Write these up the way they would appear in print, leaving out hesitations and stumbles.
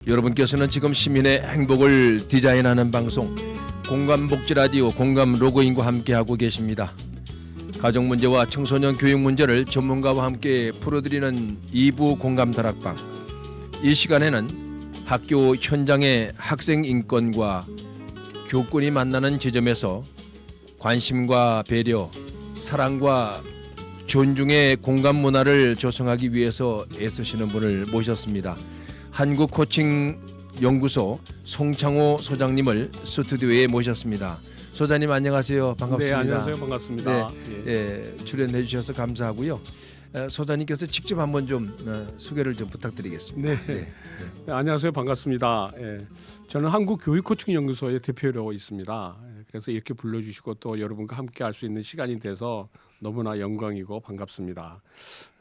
여러분께서는 지금 시민의 행복을 디자인하는 방송 공감복지라디오 공감 로그인과 함께하고 계십니다. 가족 문제와 청소년 교육 문제를 전문가와 함께 풀어드리는 2부 공감 다락방. 이 시간에는 학교 현장의 학생 인권과 교권이 만나는 지점에서 관심과 배려, 사랑과 존중의 공감 문화를 조성하기 위해서 애쓰시는 분을 모셨습니다. 한국코칭연구소 송창호 소장님을 스튜디오에 모셨습니다. 소장님 안녕하세요. 반갑습니다. 네, 안녕하세요. 반갑습니다. 출연해 주셔서 감사하고요. 소장님께서 직접 한번 좀 소개를 좀 부탁드리겠습니다. 네, 안녕하세요. 반갑습니다. 저는 한국교육코칭연구소의 대표로 있습니다. 그래서 이렇게 불러주시고 또 여러분과 함께 할 수 있는 시간이 돼서 너무나 영광이고 반갑습니다.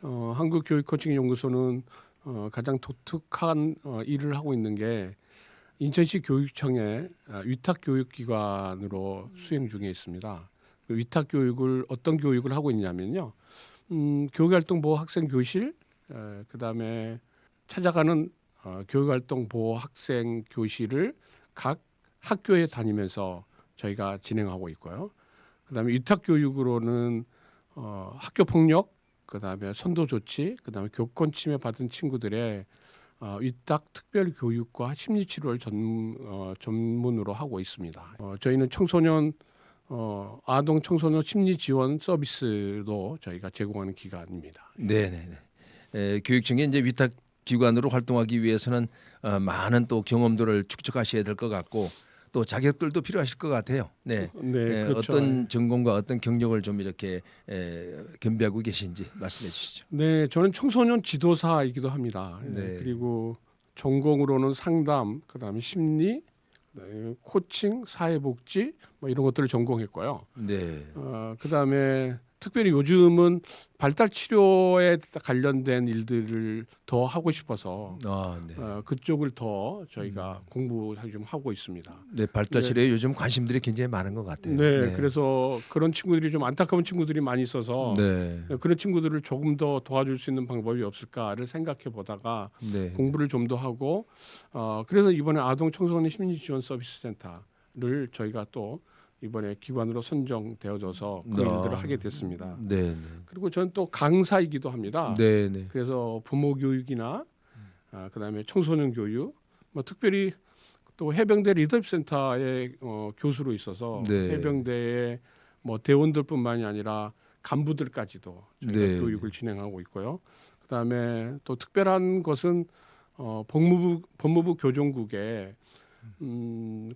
한국교육코칭연구소는 가장 독특한 일을 하고 있는 게 인천시 교육청의 위탁교육기관으로 수행 중에 있습니다. 그 위탁교육을 어떤 교육을 하고 있냐면요. 교육활동보호 학생교실, 그다음에 찾아가는 교육활동보호 학생교실을 각 학교에 다니면서 저희가 진행하고 있고요. 그다음에 위탁교육으로는 학교폭력, 그다음에 선도조치, 그다음에 교권 침해 받은 친구들의 위탁 특별 교육과 심리치료를 전문으로 하고 있습니다. 저희는 청소년 아동 청소년 심리 지원 서비스도 저희가 제공하는 기관입니다. 네네네. 교육청의 이제 위탁 기관으로 활동하기 위해서는 많은 또 경험들을 축적하셔야 될 것 같고 또 자격들도 필요하실 것 같아요. 그렇죠. 어떤 전공과 어떤 경력을 좀 이렇게 겸비하고 계신지 말씀해 주시죠. 네, 저는 청소년 지도사이기도 합니다. 네. 그리고 전공으로는 상담, 그다음에 심리, 그다음에 코칭, 사회복지 뭐 이런 것들을 전공했고요. 네. 그다음에 특별히 요즘은 발달 치료에 관련된 일들을 더 하고 싶어서 네. 그쪽을 더 저희가 공부 좀 하고 있습니다. 네, 발달실에 요즘 관심들이 굉장히 많은 것 같아요. 네, 그래서 그런 친구들이 좀 안타까운 친구들이 많이 있어서 그런 친구들을 조금 더 도와줄 수 있는 방법이 없을까를 생각해 보다가 공부를 좀 더 하고 그래서 이번에 아동 청소년 심리 지원 서비스 센터를 저희가 또 이번에 기관으로 선정되어져서 그 일들을 하게 됐습니다. 그리고 저는 또 강사이기도 합니다. 그래서 부모 교육이나 그다음에 청소년 교육, 뭐 특별히 또 해병대 리더십 센터의 교수로 있어서 해병대의 뭐 대원들뿐만이 아니라 간부들까지도 저희가 교육을 진행하고 있고요. 그다음에 또 특별한 것은 법무부 교정국의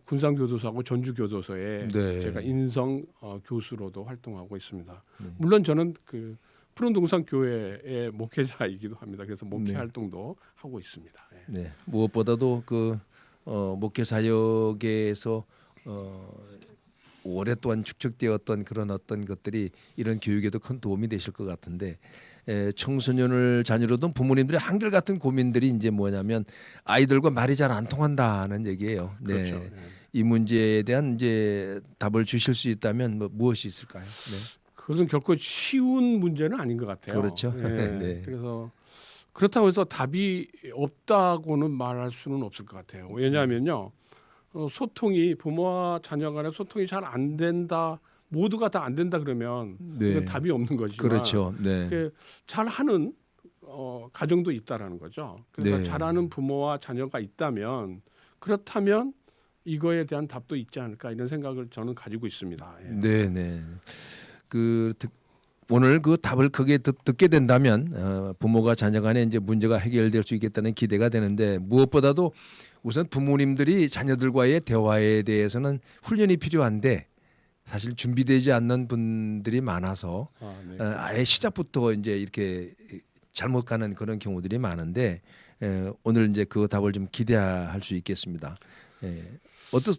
군산교도소하고 전주교도소에 제가 인성 교수로도 활동하고 있습니다. 물론 저는 그 푸른동산 교회의 목회자이기도 합니다. 그래서 목회 활동도 하고 있습니다. 무엇보다도 그 목회 사역에서 오랫동안 축적되었던 그런 어떤 것들이 이런 교육에도 큰 도움이 되실 것 같은데 청소년을 자녀로 둔 부모님들의 한결같은 고민들이 이제 뭐냐면 아이들과 말이 잘 안 통한다는 얘기예요. 그렇죠. 이 문제에 대한 이제 답을 주실 수 있다면 무엇이 있을까요? 그것은 결코 쉬운 문제는 아닌 것 같아요. 그렇죠. 그래서 그렇다고 해서 답이 없다고는 말할 수는 없을 것 같아요. 왜냐하면요, 소통이 부모와 자녀 간의 소통이 잘 안 된다. 모두가 다 안 된다 그러면 이건 답이 없는 거지만 그렇죠. 잘하는 가정도 있다라는 거죠. 그러니까 잘하는 부모와 자녀가 있다면 그렇다면 이거에 대한 답도 있지 않을까 이런 생각을 저는 가지고 있습니다. 오늘 그 답을 크게 듣게 된다면 부모가 자녀 간에 이제 문제가 해결될 수 있겠다는 기대가 되는데 무엇보다도 우선 부모님들이 자녀들과의 대화에 대해서는 훈련이 필요한데 사실 준비되지 않는 분들이 많아서 아예 시작부터 이제 이렇게 잘못 가는 그런 경우들이 많은데 오늘 이제 그 답을 좀 기대할 수 있겠습니다.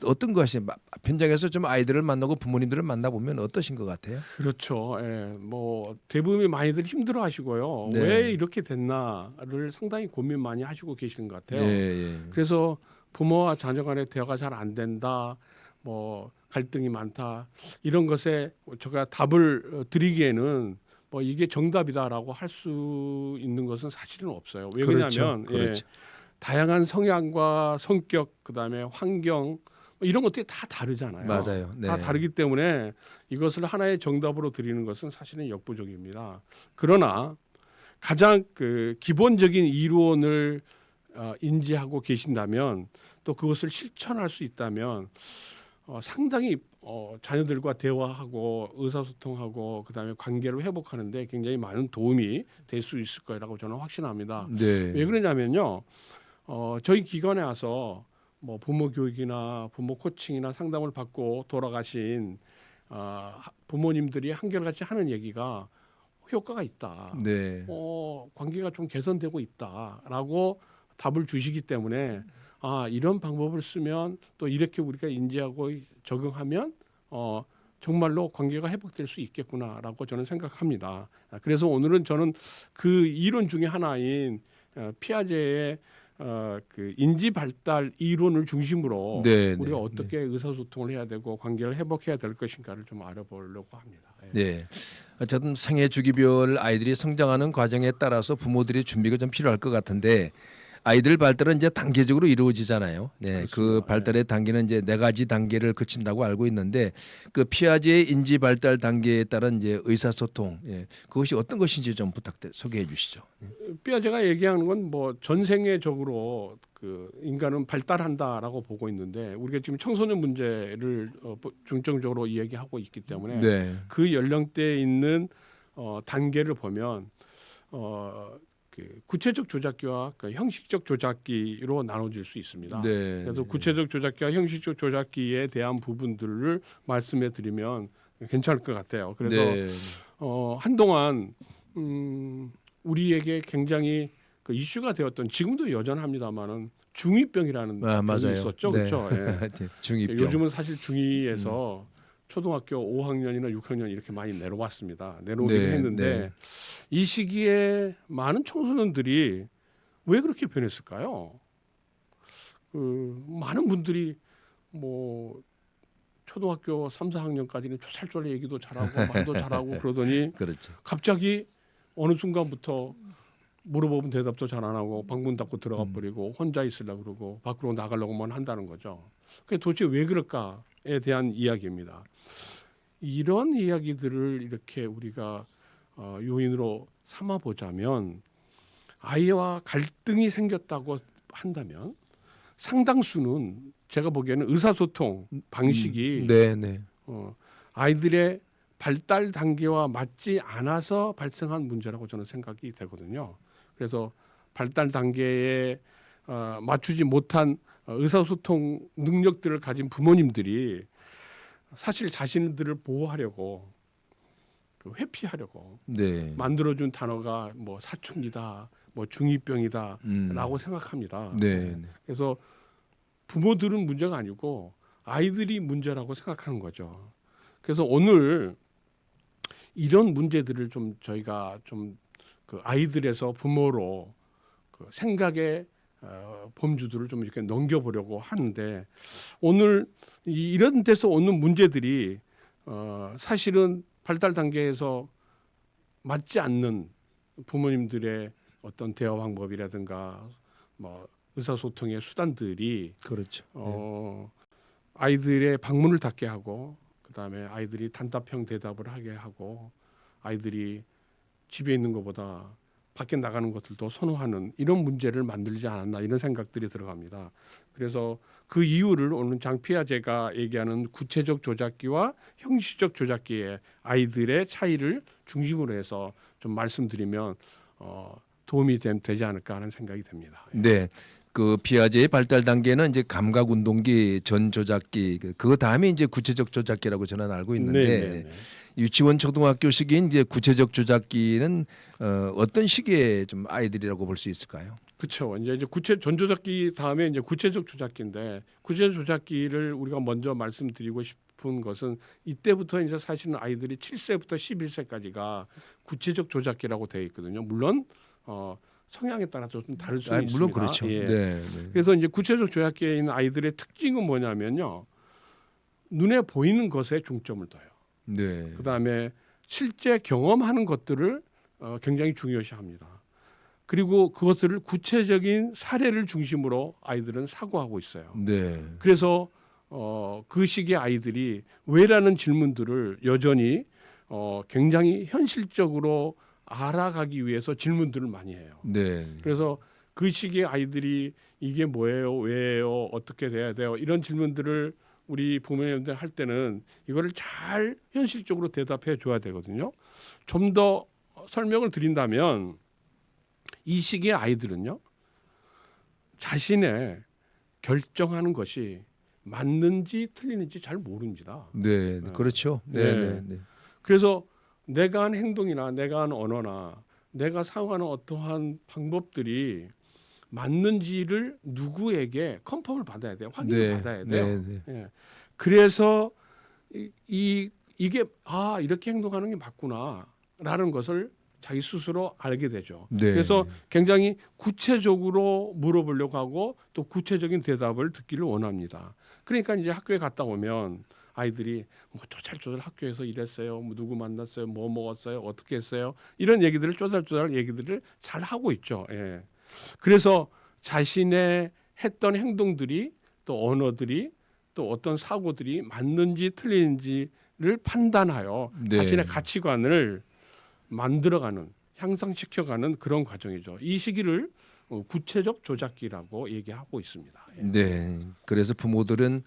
어떤 것이 현장에서 좀 아이들을 만나고 부모님들을 만나보면 어떠신 것 같아요? 그렇죠. 뭐 대부분이 많이들 힘들어하시고요. 왜 이렇게 됐나를 상당히 고민 많이 하시고 계시는 것 같아요. 그래서 부모와 자녀 간의 대화가 잘 안 된다, 뭐 갈등이 많다 이런 것에 제가 답을 드리기에는 뭐 이게 정답이다라고 할 수 있는 것은 사실은 없어요. 왜 그러냐면 다양한 성향과 성격, 그다음에 환경 이런 것들이 다 다르잖아요. 맞아요. 네. 다 다르기 때문에 이것을 하나의 정답으로 드리는 것은 사실은 역부족입니다. 그러나 가장 그 기본적인 이론을 인지하고 계신다면 또 그것을 실천할 수 있다면 상당히 자녀들과 대화하고 의사소통하고 그다음에 관계를 회복하는데 굉장히 많은 도움이 될 수 있을 거라고 저는 확신합니다. 네. 왜 그러냐면요, 저희 기관에 와서 뭐 부모 교육이나 부모 코칭이나 상담을 받고 돌아가신 부모님들이 한결같이 하는 얘기가 효과가 있다. 네. 관계가 좀 개선되고 있다라고 답을 주시기 때문에 이런 방법을 쓰면 또 이렇게 우리가 인지하고 적용하면 정말로 관계가 회복될 수 있겠구나라고 저는 생각합니다. 그래서 오늘은 저는 그 이론 중에 하나인 피아제의 그 인지 발달 이론을 중심으로 네, 우리가 네, 어떻게 의사소통을 해야 되고 관계를 회복해야 될 것인가를 좀 알아보려고 합니다. 네. 어쨌든 생애 주기별 아이들이 성장하는 과정에 따라서 부모들이 준비가 좀 필요할 것 같은데 아이들 발달은 이제 단계적으로 이루어지잖아요. 네, 그 그렇습니다. 발달의 단계는 이제 4가지 단계를 거친다고 알고 있는데 그 피아제의 인지 발달 단계에 따른 이제 의사소통, 그것이 어떤 것인지 좀 소개해 주시죠. 피아제가 얘기하는 건 뭐 전생애적으로 그 인간은 발달한다라고 보고 있는데 우리가 지금 청소년 문제를 중점적으로 이야기하고 있기 때문에 네. 그 연령대에 있는 단계를 보면 그 구체적 조작기와 그 형식적 조작기로 나눠질 수 있습니다. 네. 그래서 구체적 조작기와 형식적 조작기에 대한 부분들을 말씀해 드리면 괜찮을 것 같아요. 그래서 네. 한동안 우리에게 굉장히 그 이슈가 되었던 지금도 여전합니다만은 중2병이라는 병이 맞아요. 있었죠, 네. 그렇죠? 예. 중2병. 요즘은 사실 중2에서 초등학교 5학년이나 6학년 이렇게 많이 내려오긴 네, 했는데 네. 이 시기에 많은 청소년들이 왜 그렇게 변했을까요? 그 많은 분들이 뭐 초등학교 3, 4학년까지는 쫄쫄 얘기도 잘하고 말도 잘하고 그러더니 그렇죠. 갑자기 어느 순간부터 물어보면 대답도 잘 안 하고 방문 닫고 들어가 버리고 혼자 있으려고 그러고 밖으로 나가려고만 한다는 거죠. 그게 도대체 왜 그럴까에 대한 이야기입니다. 이런 이야기들을 이렇게 우리가 요인으로 삼아 보자면 아이와 갈등이 생겼다고 한다면 상당수는 제가 보기에는 의사소통 방식이 네, 네. 아이들의 발달 단계와 맞지 않아서 발생한 문제라고 저는 생각이 되거든요. 그래서 발달 단계에 맞추지 못한 의사소통 능력들을 가진 부모님들이 사실 자신들을 보호하려고 회피하려고 네. 만들어준 단어가 뭐 사춘기다, 뭐 중2병이다라고 생각합니다. 네. 그래서 부모들은 문제가 아니고 아이들이 문제라고 생각하는 거죠. 그래서 오늘 이런 문제들을 좀 저희가 좀 그 아이들에서 부모로 그 생각의 범주들을 좀 이렇게 넘겨보려고 하는데 오늘 이런 데서 오는 문제들이 사실은 발달 단계에서 맞지 않는 부모님들의 어떤 대화 방법이라든가 뭐 의사소통의 수단들이 그렇죠. 아이들의 방문을 닫게 하고 그다음에 아이들이 단답형 대답을 하게 하고 아이들이 집에 있는 것보다 밖에 나가는 것들도 선호하는 이런 문제를 만들지 않았나 이런 생각들이 들어갑니다. 그래서 그 이유를 오늘 장 피아제가 얘기하는 구체적 조작기와 형식적 조작기의 아이들의 차이를 중심으로 해서 좀 말씀드리면 도움이 되지 않을까 하는 생각이 듭니다. 네. 그 피아제의 발달 단계는 이제 감각 운동기 전 조작기 그 다음에 이제 구체적 조작기라고 저는 알고 있는데 네네네. 유치원 초등학교 시기인 이제 구체적 조작기는 어떤 시기에 좀 아이들이라고 볼 수 있을까요? 그렇죠. 이제 전 조작기 다음에 이제 구체적 조작기인데 구체적 조작기를 우리가 먼저 말씀드리고 싶은 것은 이때부터 이제 사실은 아이들이 7세부터 11세까지가 구체적 조작기라고 되어 있거든요. 물론 성향에 따라서 좀 다를 수 있습니다. 물론 그렇죠. 예. 네, 네. 그래서 이제 구체적 조작기에 있는 아이들의 특징은 뭐냐면요. 눈에 보이는 것에 중점을 둬요. 네. 그다음에 실제 경험하는 것들을 굉장히 중요시합니다. 그리고 그것을 구체적인 사례를 중심으로 아이들은 사고하고 있어요. 네. 그래서 그 시기의 아이들이 왜라는 질문들을 여전히 굉장히 현실적으로 알아가기 위해서 질문들을 많이 해요. 네. 그래서 그 시기의 아이들이 이게 뭐예요, 왜예요, 어떻게 돼야 돼요 이런 질문들을 우리 부모님들 할 때는 이거를 잘 현실적으로 대답해 줘야 되거든요. 좀 더 설명을 드린다면 이 시기의 아이들은요 자신의 결정하는 것이 맞는지 틀리는지 잘 모릅니다. 네, 그렇죠. 네, 네. 네, 네. 그래서 내가 한 행동이나 내가 한 언어나 내가 사용하는 어떠한 방법들이 맞는지를 누구에게 컨펌을 받아야 돼요. 확인을 네, 받아야 돼요. 네, 네. 예. 그래서 이게 이렇게 행동하는 게 맞구나라는 것을 자기 스스로 알게 되죠. 네. 그래서 굉장히 구체적으로 물어보려고 하고 또 구체적인 대답을 듣기를 원합니다. 그러니까 이제 학교에 갔다 오면 아이들이 뭐 쪼잘쪼잘 학교에서 이랬어요, 뭐 누구 만났어요, 뭐 먹었어요, 어떻게 했어요, 이런 얘기들을 쪼잘쪼잘 얘기들을 잘 하고 있죠. 예. 그래서 자신의 했던 행동들이 또 언어들이 또 어떤 사고들이 맞는지 틀리는지를 판단하여 네. 자신의 가치관을 만들어가는 향상시켜가는 그런 과정이죠. 이 시기를 구체적 조작기라고 얘기하고 있습니다. 예. 네. 그래서 부모들은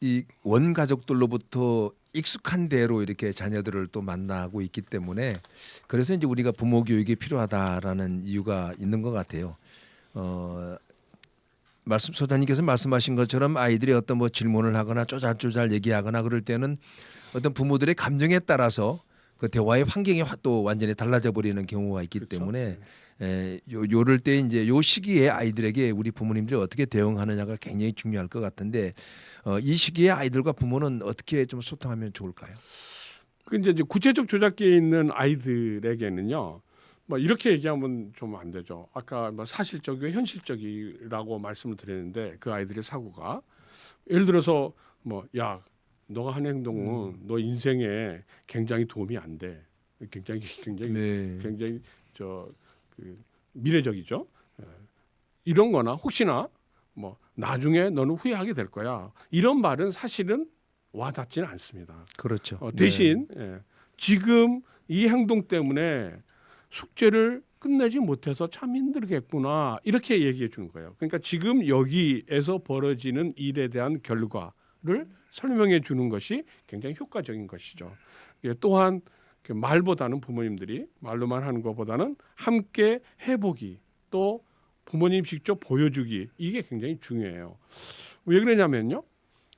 이 원가족들로부터 익숙한 대로 이렇게 자녀들을 또 만나고 있기 때문에 그래서 이제 우리가 부모 교육이 필요하다라는 이유가 있는 것 같아요. 소장님께서 말씀하신 것처럼 아이들이 어떤 뭐 질문을 하거나 쪼잘쪼잘 얘기하거나 그럴 때는 어떤 부모들의 감정에 따라서 그 대화의 환경이 또 완전히 달라져 버리는 경우가 있기 그렇죠. 때문에 요럴 때 이제 요 시기에 아이들에게 우리 부모님들이 어떻게 대응하느냐가 굉장히 중요할 것 같은데 이 시기에 아이들과 부모는 어떻게 좀 소통하면 좋을까요? 그 이제 구체적 조작기에 있는 아이들에게는요. 뭐 이렇게 얘기하면 좀 안 되죠. 아까 뭐 사실적이고 현실적이라고 말씀을 드렸는데 그 아이들의 사고가 예를 들어서 뭐 야 너가 한 행동은 너 인생에 굉장히 도움이 안 돼. 굉장히 네. 굉장히 그 미래적이죠. 이런거나 혹시나 뭐 나중에 너는 후회하게 될 거야. 이런 말은 사실은 와닿지는 않습니다. 그렇죠. 대신 지금 이 행동 때문에 숙제를 끝내지 못해서 참 힘들겠구나 이렇게 얘기해 주는 거예요. 그러니까 지금 여기에서 벌어지는 일에 대한 결과를 설명해 주는 것이 굉장히 효과적인 것이죠. 또한 말보다는 부모님들이 말로만 하는 것보다는 함께 해보기 또 부모님 직접 보여주기 이게 굉장히 중요해요. 왜 그러냐면요.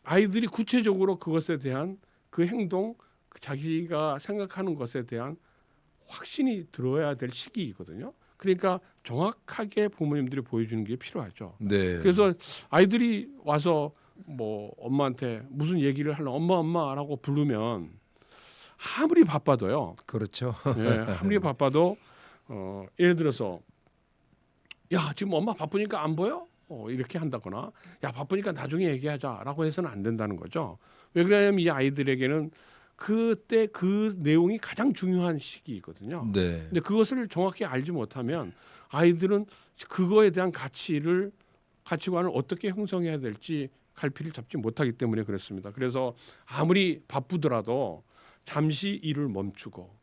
아이들이 구체적으로 그것에 대한 그 행동 자기가 생각하는 것에 대한 확신이 들어야 될 시기이거든요. 그러니까 정확하게 부모님들이 보여주는 게 필요하죠. 네. 그래서 아이들이 와서 뭐 엄마한테 무슨 얘기를 하려면 엄마라고 부르면 아무리 바빠도요. 그렇죠. 아무리 바빠도 예를 들어서 야 지금 엄마 바쁘니까 안 보여? 이렇게 한다거나 야 바쁘니까 나중에 얘기하자라고 해서는 안 된다는 거죠. 왜 그러냐면 이 아이들에게는 그때 그 내용이 가장 중요한 시기이거든요. 네. 근데 그것을 정확히 알지 못하면 아이들은 그거에 대한 가치관을 어떻게 형성해야 될지 갈피를 잡지 못하기 때문에 그렇습니다. 그래서 아무리 바쁘더라도 잠시 일을 멈추고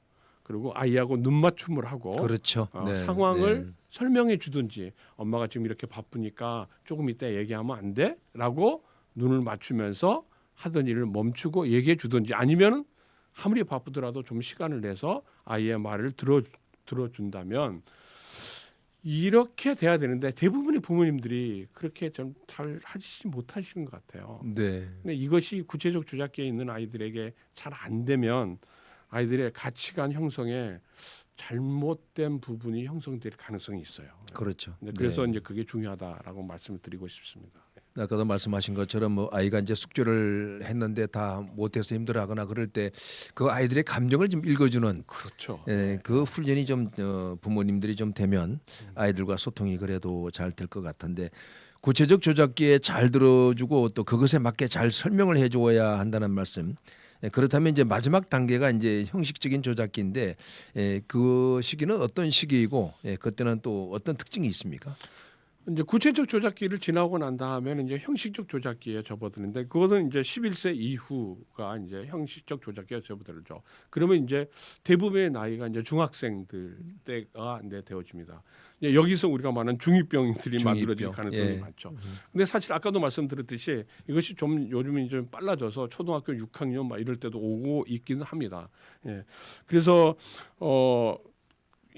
그리고 아이하고 눈맞춤을 하고 그렇죠. 상황을 설명해 주든지 엄마가 지금 이렇게 바쁘니까 조금 이따 얘기하면 안 돼? 라고 눈을 맞추면서 하던 일을 멈추고 얘기해 주든지 아니면 아무리 바쁘더라도 좀 시간을 내서 아이의 말을 들어준다면 이렇게 돼야 되는데 대부분의 부모님들이 그렇게 좀 잘 하지 못하시는 것 같아요. 네. 근데 이것이 구체적 조작기에 있는 아이들에게 잘 안 되면 아이들의 가치관 형성에 잘못된 부분이 형성될 가능성이 있어요. 그렇죠. 그래서 이제 그게 중요하다라고 말씀을 드리고 싶습니다. 아까도 말씀하신 것처럼 뭐 아이가 이제 숙제를 했는데 다 못해서 힘들어하거나 그럴 때 그 아이들의 감정을 좀 읽어주는 그렇죠. 그 훈련이 좀 부모님들이 좀 되면 아이들과 소통이 그래도 잘 될 것 같은데 구체적 조작기에 잘 들어주고 또 그것에 맞게 잘 설명을 해줘야 한다는 말씀 그렇다면 이제 마지막 단계가 이제 형식적인 조작기인데 그 시기는 어떤 시기이고 그때는 또 어떤 특징이 있습니까? 이제 구체적 조작기를 지나고 난 다음에는 이제 형식적 조작기에 접어드는데 그것은 이제 11세 이후가 이제 형식적 조작기에 접어들죠. 그러면 이제 대부분의 나이가 이제 중학생들 때가 이제 되어집니다. 이제 여기서 우리가 말하는 중이병들이 만들어질 가능성이 많죠. 근데 사실 아까도 말씀드렸듯이 이것이 좀 요즘은 좀 빨라져서 초등학교 6학년 막 이럴 때도 오고 있기는 합니다. 예. 그래서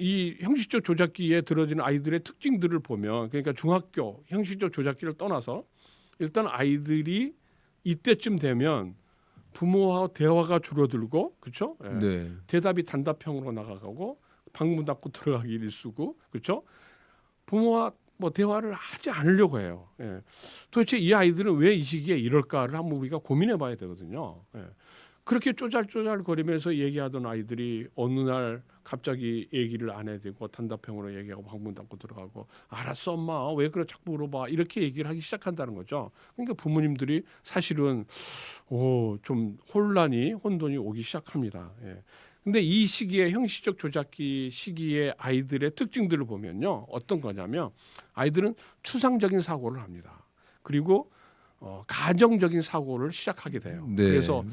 이 형식적 조작기에 들어지는 아이들의 특징들을 보면 그러니까 중학교 형식적 조작기를 떠나서 일단 아이들이 이때쯤 되면 부모와 대화가 줄어들고 그렇죠? 예. 네. 대답이 단답형으로 나가고 방문 닫고 들어가기 일쑤고 그렇죠? 부모와 뭐 대화를 하지 않으려고 해요. 예. 도대체 이 아이들은 왜 이 시기에 이럴까를 한번 우리가 고민해봐야 되거든요. 예. 그렇게 쪼잘쪼잘 거리면서 얘기하던 아이들이 어느 날 갑자기 얘기를 안 해대고 단답형으로 얘기하고 방문 닫고 들어가고 알았어 엄마 왜 그래 자꾸 물어봐 이렇게 얘기를 하기 시작한다는 거죠. 그러니까 부모님들이 사실은 좀 혼돈이 오기 시작합니다. 예. 근데 이 시기에 형식적 조작기 시기의 아이들의 특징들을 보면요 어떤 거냐면 아이들은 추상적인 사고를 합니다. 그리고 가정적인 사고를 시작하게 돼요. 네. 그래서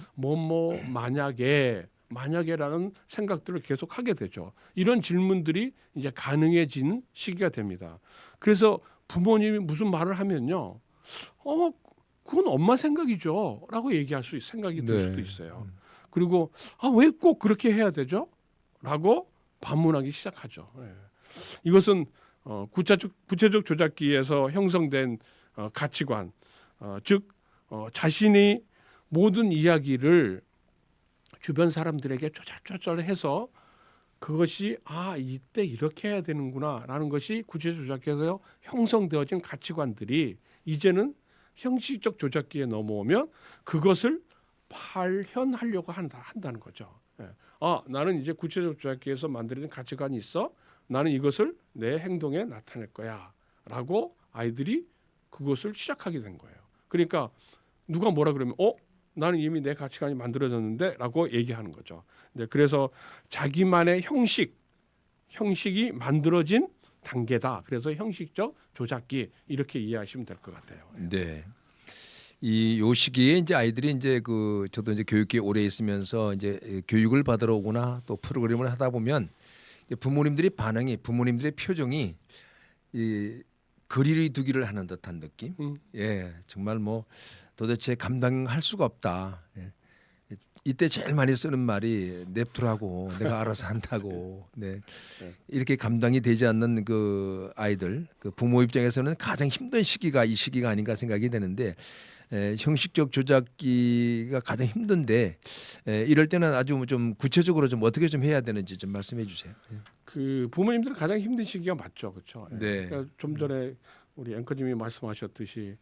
만약에라는 생각들을 계속 하게 되죠. 이런 질문들이 이제 가능해진 시기가 됩니다. 그래서 부모님이 무슨 말을 하면요, 그건 엄마 생각이죠라고 얘기할 수 생각이 들 수도 있어요. 그리고 왜 꼭 그렇게 해야 되죠?라고 반문하기 시작하죠. 예. 이것은 구체적 조작기에서 형성된 가치관. 즉 자신이 모든 이야기를 주변 사람들에게 쪼잘쪼잘해서 그것이 이때 이렇게 해야 되는구나라는 것이 구체적 조작기에서 형성되어진 가치관들이 이제는 형식적 조작기에 넘어오면 그것을 발현하려고 한다는 거죠. 예. 나는 이제 구체적 조작기에서 만들어진 가치관이 있어. 나는 이것을 내 행동에 나타낼 거야라고 아이들이 그것을 시작하게 된 거예요. 그러니까 누가 뭐라 그러면 나는 이미 내 가치관이 만들어졌는데라고 얘기하는 거죠. 그래서 자기만의 형식이 만들어진 단계다. 그래서 형식적 조작기 이렇게 이해하시면 될 것 같아요. 네. 요 시기에 이제 아이들이 이제 저도 이제 교육계에 오래 있으면서 이제 교육을 받으러 오거나 또 프로그램을 하다 보면 부모님들의 표정이 거리를 두기를 하는 듯한 느낌. 예, 정말 뭐 도대체 감당할 수가 없다. 예. 이때 제일 많이 쓰는 말이 냅두라고 내가 알아서 한다고. 네. 이렇게 감당이 되지 않는 그 아이들, 그 부모 입장에서는 가장 힘든 시기가 이 시기가 아닌가 생각이 되는데 형식적 조작기가 가장 힘든데 이럴 때는 아주 좀 구체적으로 좀 어떻게 좀 해야 되는지 좀 말씀해 주세요. 그 부모님들은 가장 힘든 시기가 맞죠, 그렇죠? 네. 그러니까 좀 전에 우리 앵커님이 말씀하셨듯이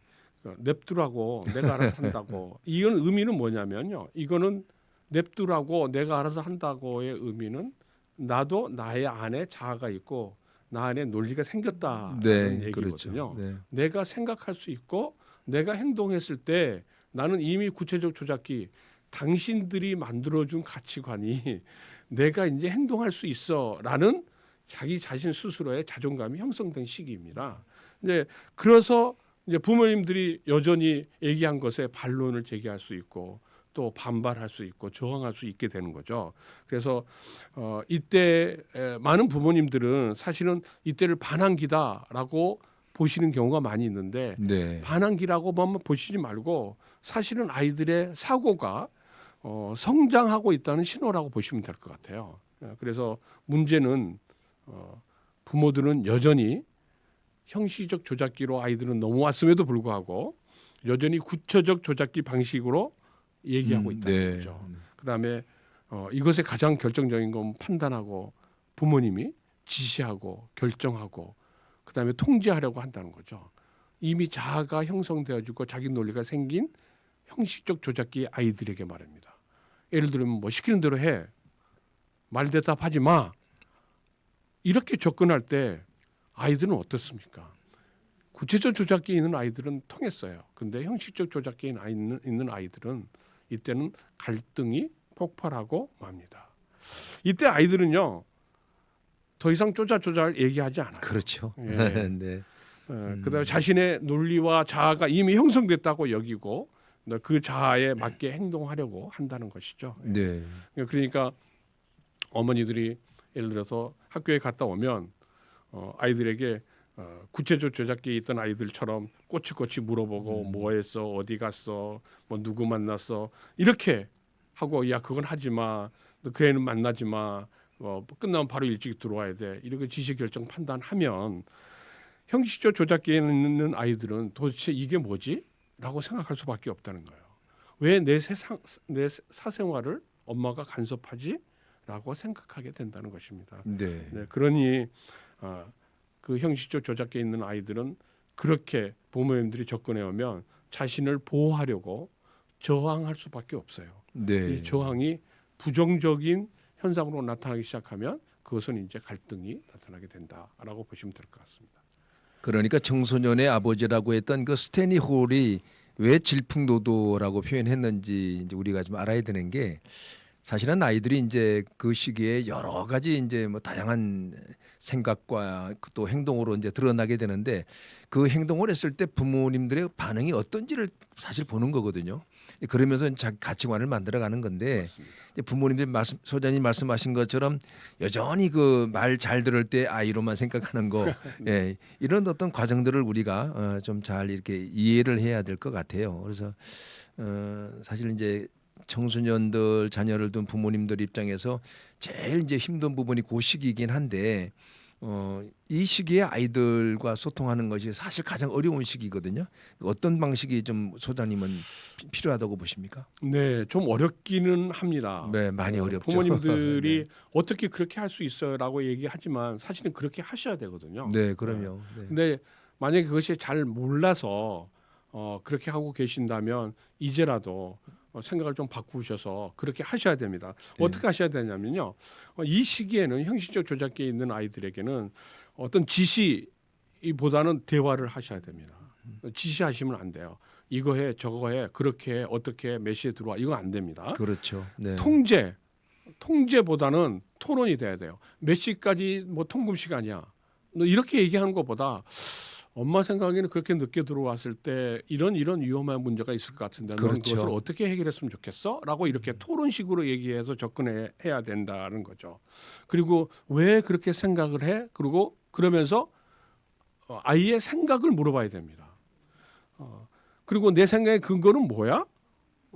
냅두라고 내가 알아서 한다고 이건 의미는 뭐냐면요. 이거는 냅두라고 내가 알아서 한다고의 의미는 나도 나의 안에 자아가 있고 나 안에 논리가 생겼다는 얘기거든요. 그렇죠. 네. 내가 생각할 수 있고 내가 행동했을 때 나는 이미 구체적 조작기 당신들이 만들어준 가치관이 내가 이제 행동할 수 있어라는 자기 자신 스스로의 자존감이 형성된 시기입니다. 이제 그래서 이제 부모님들이 여전히 얘기한 것에 반론을 제기할 수 있고 또 반발할 수 있고 저항할 수 있게 되는 거죠. 그래서 이때 많은 부모님들은 사실은 이때를 반항기다라고 보시는 경우가 많이 있는데 반항기라고만 보시지 말고 사실은 아이들의 사고가 성장하고 있다는 신호라고 보시면 될 것 같아요. 그래서 문제는 부모들은 여전히 형식적 조작기로 아이들은 넘어왔음에도 불구하고 여전히 구체적 조작기 방식으로 얘기하고 있다는 거죠. 그다음에 이것의 가장 결정적인 건 판단하고 부모님이 지시하고 결정하고 그다음에 통제하려고 한다는 거죠. 이미 자아가 형성되어지고 자기 논리가 생긴 형식적 조작기 아이들에게 말입니다. 예를 들면 뭐 시키는 대로 해. 말 대답하지 마. 이렇게 접근할 때 아이들은 어떻습니까? 구체적 조작기에 있는 아이들은 통했어요. 근데 형식적 조작기에 있는 아이들은 이때는 갈등이 폭발하고 맙니다. 이때 아이들은요 더 이상 쪼잘쪼잘 얘기하지 않아요. 그렇죠. 예. 네. 그다음에 자신의 논리와 자아가 이미 형성됐다고 여기고 그 자아에 맞게 행동하려고 한다는 것이죠. 네. 그러니까 어머니들이 예를 들어서 학교에 갔다 오면 아이들에게 구체적 조작기에 있던 아이들처럼 꼬치꼬치 물어보고 뭐 했어, 어디 갔어, 뭐 누구 만났어 이렇게 하고 야 그건 하지 마, 너 그 애는 만나지 마, 끝나면 바로 일찍 들어와야 돼 이렇게 지시결정 판단하면 형식적 조작기에 있는 아이들은 도대체 이게 뭐지? 라고 생각할 수밖에 없다는 거예요. 왜 내 사생활을 엄마가 간섭하지? 라고 생각하게 된다는 것입니다. 네. 네, 그러니 그 형식적 조작기에 있는 아이들은 그렇게 부모님들이 접근해 오면 자신을 보호하려고 저항할 수밖에 없어요. 네. 이 저항이 부정적인 현상으로 나타나기 시작하면 그것은 이제 갈등이 나타나게 된다라고 보시면 될 것 같습니다. 그러니까 청소년의 아버지라고 했던 그 스테니 홀이 왜 질풍노도라고 표현했는지 이제 우리가 좀 알아야 되는 게 사실은 아이들이 이제 그 시기에 여러 가지 이제 뭐 다양한 생각과 또 행동으로 이제 드러나게 되는데 그 행동을 했을 때 부모님들의 반응이 어떤지를 사실 보는 거거든요. 그러면서 자기 가치관을 만들어가는 건데 부모님들 소장님 말씀하신 것처럼 여전히 그 말 잘 들을 때 아이로만 생각하는 거 예, 이런 어떤 과정들을 우리가 좀 잘 이렇게 이해를 해야 될 것 같아요. 그래서 사실 이제 청소년들 자녀를 둔 부모님들 입장에서 제일 이제 힘든 부분이 그 시기이긴 한데 이 시기에 아이들과 소통하는 것이 사실 가장 어려운 시기거든요. 어떤 방식이 좀 소장님은 필요하다고 보십니까? 네, 좀 어렵기는 합니다. 네, 많이 어렵죠. 부모님들이 네. 어떻게 그렇게 할 수 있어요라고 얘기하지만 사실은 그렇게 하셔야 되거든요. 네, 그럼요. 네. 근데 만약에 그것이 잘 몰라서 그렇게 하고 계신다면 이제라도 생각을 좀 바꾸셔서 그렇게 하셔야 됩니다. 네. 어떻게 하셔야 되냐면요. 이 시기에는 형식적 조작기에 있는 아이들에게는 어떤 지시보다는 대화를 하셔야 됩니다. 지시하시면 안 돼요. 이거 해, 저거 해, 그렇게 해, 어떻게 해, 몇 시에 들어와 이거 안 됩니다. 그렇죠. 네. 통제보다는 토론이 돼야 돼요. 몇 시까지 뭐 통금 시간이야. 너 이렇게 얘기하는 것보다 엄마 생각에는 그렇게 늦게 들어왔을 때 이런 위험한 문제가 있을 것 같은데 너는 그렇죠. 그것을 어떻게 해결했으면 좋겠어? 라고 이렇게 토론식으로 얘기해서 접근해야 된다는 거죠. 그리고 왜 그렇게 생각을 해? 그리고 그러면서 아이의 생각을 물어봐야 됩니다. 그리고 내 생각의 근거는 뭐야?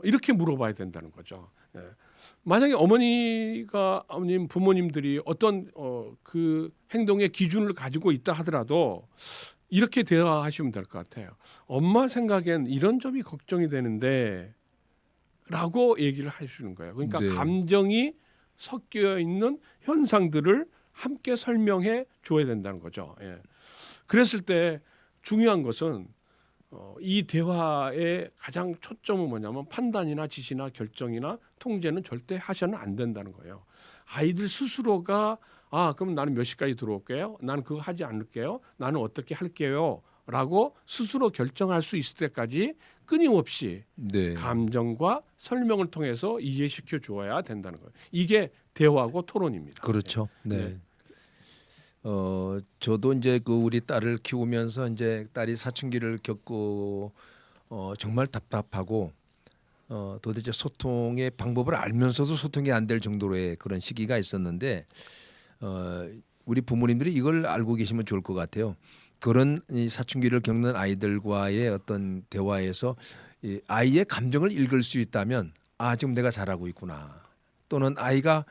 이렇게 물어봐야 된다는 거죠. 예. 만약에 어머님 부모님들이 어떤 그 행동의 기준을 가지고 있다 하더라도 이렇게 대화하시면 될 것 같아요. 엄마 생각엔 이런 점이 걱정이 되는데 라고 얘기를 하시는 거예요. 그러니까 네. 감정이 섞여 있는 현상들을 함께 설명해 줘야 된다는 거죠. 예. 그랬을 때 중요한 것은 이 대화의 가장 초점은 뭐냐면 판단이나 지시나 결정이나 통제는 절대 하셔는 안 된다는 거예요. 아이들 스스로가 그럼 나는 몇 시까지 들어올게요. 나는 그거 하지 않을게요. 나는 어떻게 할게요. 라고 스스로 결정할 수 있을 때까지 끊임없이 네. 감정과 설명을 통해서 이해시켜 주어야 된다는 거예요. 이게 대화고 토론입니다. 그렇죠. 네. 네. 저도 이제 그 우리 딸을 키우면서 이제 딸이 사춘기를 겪고 정말 답답하고 도대체 소통의 방법을 알면서도 소통이 안 될 정도로의 그런 시기가 있었는데 우리 부모님들이 이걸 알고 계시면 좋을 것 같아요. 그런 이 사춘기를 겪는 아이들과의 어떤 대화에서 이 아이의 감정을 읽을 수 있다면 지금 내가 잘하고 있구나. 또는 아이가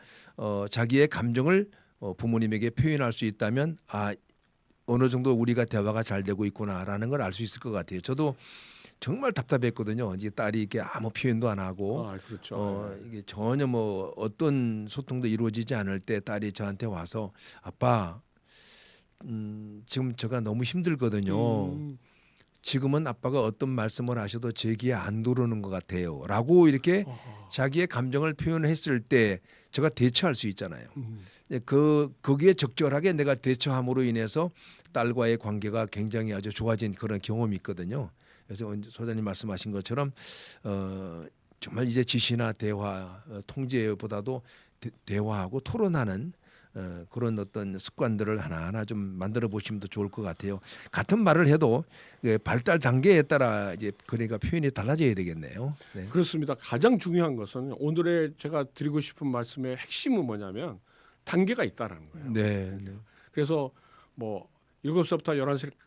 자기의 감정을 부모님에게 표현할 수 있다면 어느 정도 우리가 대화가 잘 되고 있구나라는 걸 알 수 있을 것 같아요. 저도 정말 답답했거든요. 이제 딸이 이렇게 아무 표현도 안 하고 그렇죠. 이게 전혀 뭐 어떤 소통도 이루어지지 않을 때 딸이 저한테 와서 아빠 지금 제가 너무 힘들거든요. 지금은 아빠가 어떤 말씀을 하셔도 제 귀에 안 들어오는 것 같아요. 라고 이렇게 자기의 감정을 표현했을 때 제가 대처할 수 있잖아요. 거기에 적절하게 내가 대처함으로 인해서 딸과의 관계가 굉장히 아주 좋아진 그런 경험이 있거든요. 그래서 소장님 말씀하신 것처럼 정말 이제 지시나 대화, 통제보다도 대화하고 토론하는 그런 어떤 습관들을 하나하나 좀 만들어 보시면 더 좋을 것 같아요. 같은 말을 해도 발달 단계에 따라 이제 그러니까 표현이 달라져야 되겠네요. 네. 그렇습니다. 가장 중요한 것은 오늘의 제가 드리고 싶은 말씀의 핵심은 뭐냐면 단계가 있다라는 거예요. 네. 네. 그래서 뭐 7살부터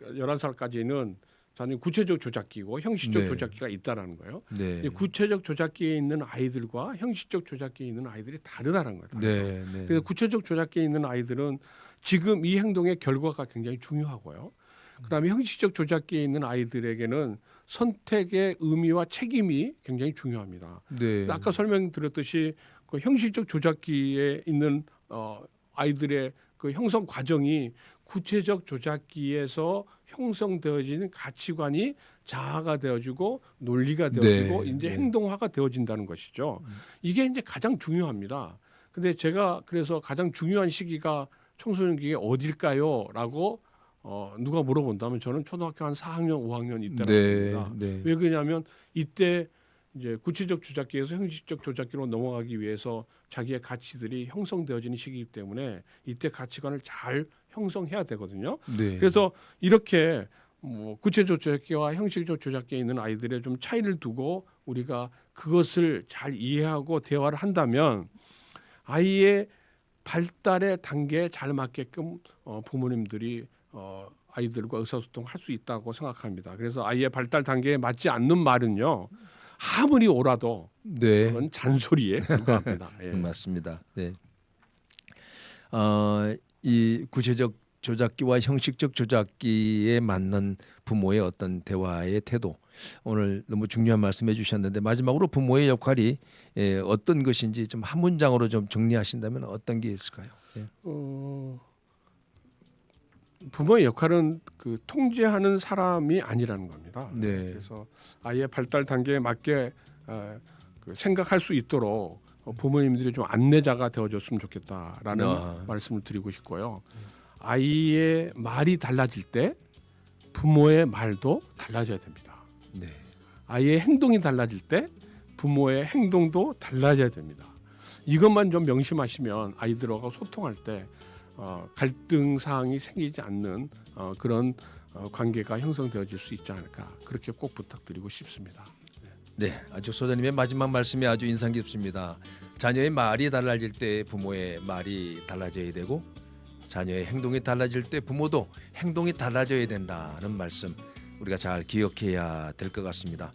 11살까지는 자는 구체적 조작기고 형식적 네. 조작기가 있다라는 거예요. 네. 이 구체적 조작기에 있는 아이들과 형식적 조작기에 있는 아이들이 다르다는 거예요. 네. 네. 그래서 구체적 조작기에 있는 아이들은 지금 이 행동의 결과가 굉장히 중요하고요. 그다음에 형식적 조작기에 있는 아이들에게는 선택의 의미와 책임이 굉장히 중요합니다. 네. 아까 설명드렸듯이 그 형식적 조작기에 있는 아이들의 그 형성 과정이 구체적 조작기에서 형성되어지는 가치관이 자아가 되어지고 논리가 되어지고 네. 이제 네. 행동화가 되어진다는 것이죠. 이게 이제 가장 중요합니다. 근데 제가 그래서 가장 중요한 시기가 청소년기에 어딜까요?라고 누가 물어본다면 저는 초등학교 한 4학년, 5학년 이때라고 네. 봅니다. 네. 왜 그러냐면 이때 이제 구체적 조작기에서 형식적 조작기로 넘어가기 위해서 자기의 가치들이 형성되어지는 시기이기 때문에 이때 가치관을 잘 형성해야 되거든요. 네. 그래서 이렇게 뭐 구체적 조작기와 형식적 조작기에 있는 아이들의 좀 차이를 두고 우리가 그것을 잘 이해하고 대화를 한다면 아이의 발달의 단계에 잘 맞게끔 부모님들이 아이들과 의사소통할 수 있다고 생각합니다. 그래서 아이의 발달 단계에 맞지 않는 말은요. 아무리 옳아도 네. 그건 잔소리에 불과합니다. 예. 맞습니다. 네. 이 구체적 조작기와 형식적 조작기에 맞는 부모의 어떤 대화의 태도 오늘 너무 중요한 말씀해 주셨는데 마지막으로 부모의 역할이 어떤 것인지 좀 한 문장으로 좀 정리하신다면 어떤 게 있을까요? 네. 부모의 역할은 그 통제하는 사람이 아니라는 겁니다. 네. 그래서 아이의 발달 단계에 맞게 그 생각할 수 있도록 부모님들이 좀 안내자가 되어줬으면 좋겠다라는 말씀을 드리고 싶고요. 아이의 말이 달라질 때 부모의 말도 달라져야 됩니다. 네. 아이의 행동이 달라질 때 부모의 행동도 달라져야 됩니다. 이것만 좀 명심하시면 아이들하고 소통할 때 갈등 사항이 생기지 않는 그런 관계가 형성되어질 수 있지 않을까 그렇게 꼭 부탁드리고 싶습니다. 네, 아주 소장님의 마지막 말씀이 아주 인상 깊습니다. 자녀의 말이 달라질 때 부모의 말이 달라져야 되고 자녀의 행동이 달라질 때 부모도 행동이 달라져야 된다는 말씀 우리가 잘 기억해야 될 것 같습니다.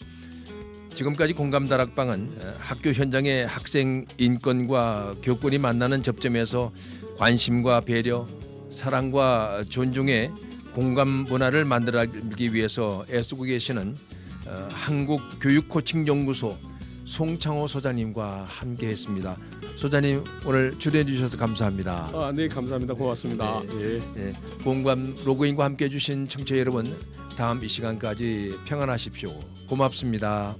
지금까지 공감다락방은 학교 현장의 학생 인권과 교권이 만나는 접점에서 관심과 배려, 사랑과 존중의 공감 문화를 만들기 위해서 애쓰고 계시는 한국교육코칭연구소 송창호 소장님과 함께했습니다. 소장님 오늘 출연해 주셔서 감사합니다. 네, 감사합니다. 고맙습니다. 네. 네. 공감 로그인과 함께해 주신 청취자 여러분 다음 이 시간까지 평안하십시오. 고맙습니다.